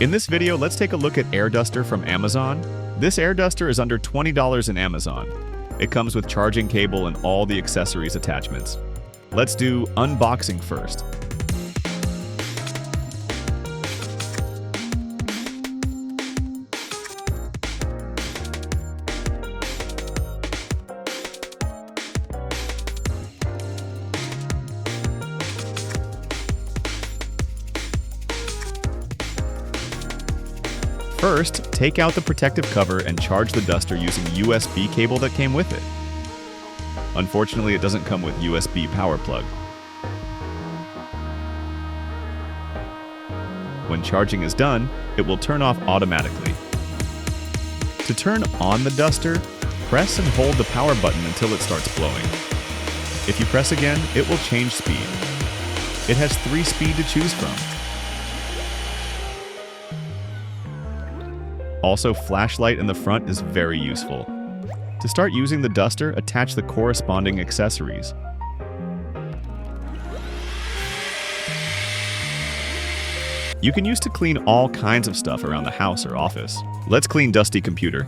In this video, let's take a look at Air Duster from Amazon. This Air Duster is under $20 in Amazon. It comes with charging cable and all the accessories attachments. Let's do unboxing first. First, take out the protective cover and charge the duster using USB cable that came with it. Unfortunately, it doesn't come with USB power plug. When charging is done, it will turn off automatically. To turn on the duster, press and hold the power button until it starts blowing. If you press again, it will change speed. It has 3 speeds to choose from. Also, flashlight in the front is very useful. To start using the duster, attach the corresponding accessories. You can use to clean all kinds of stuff around the house or office. Let's clean dusty computer.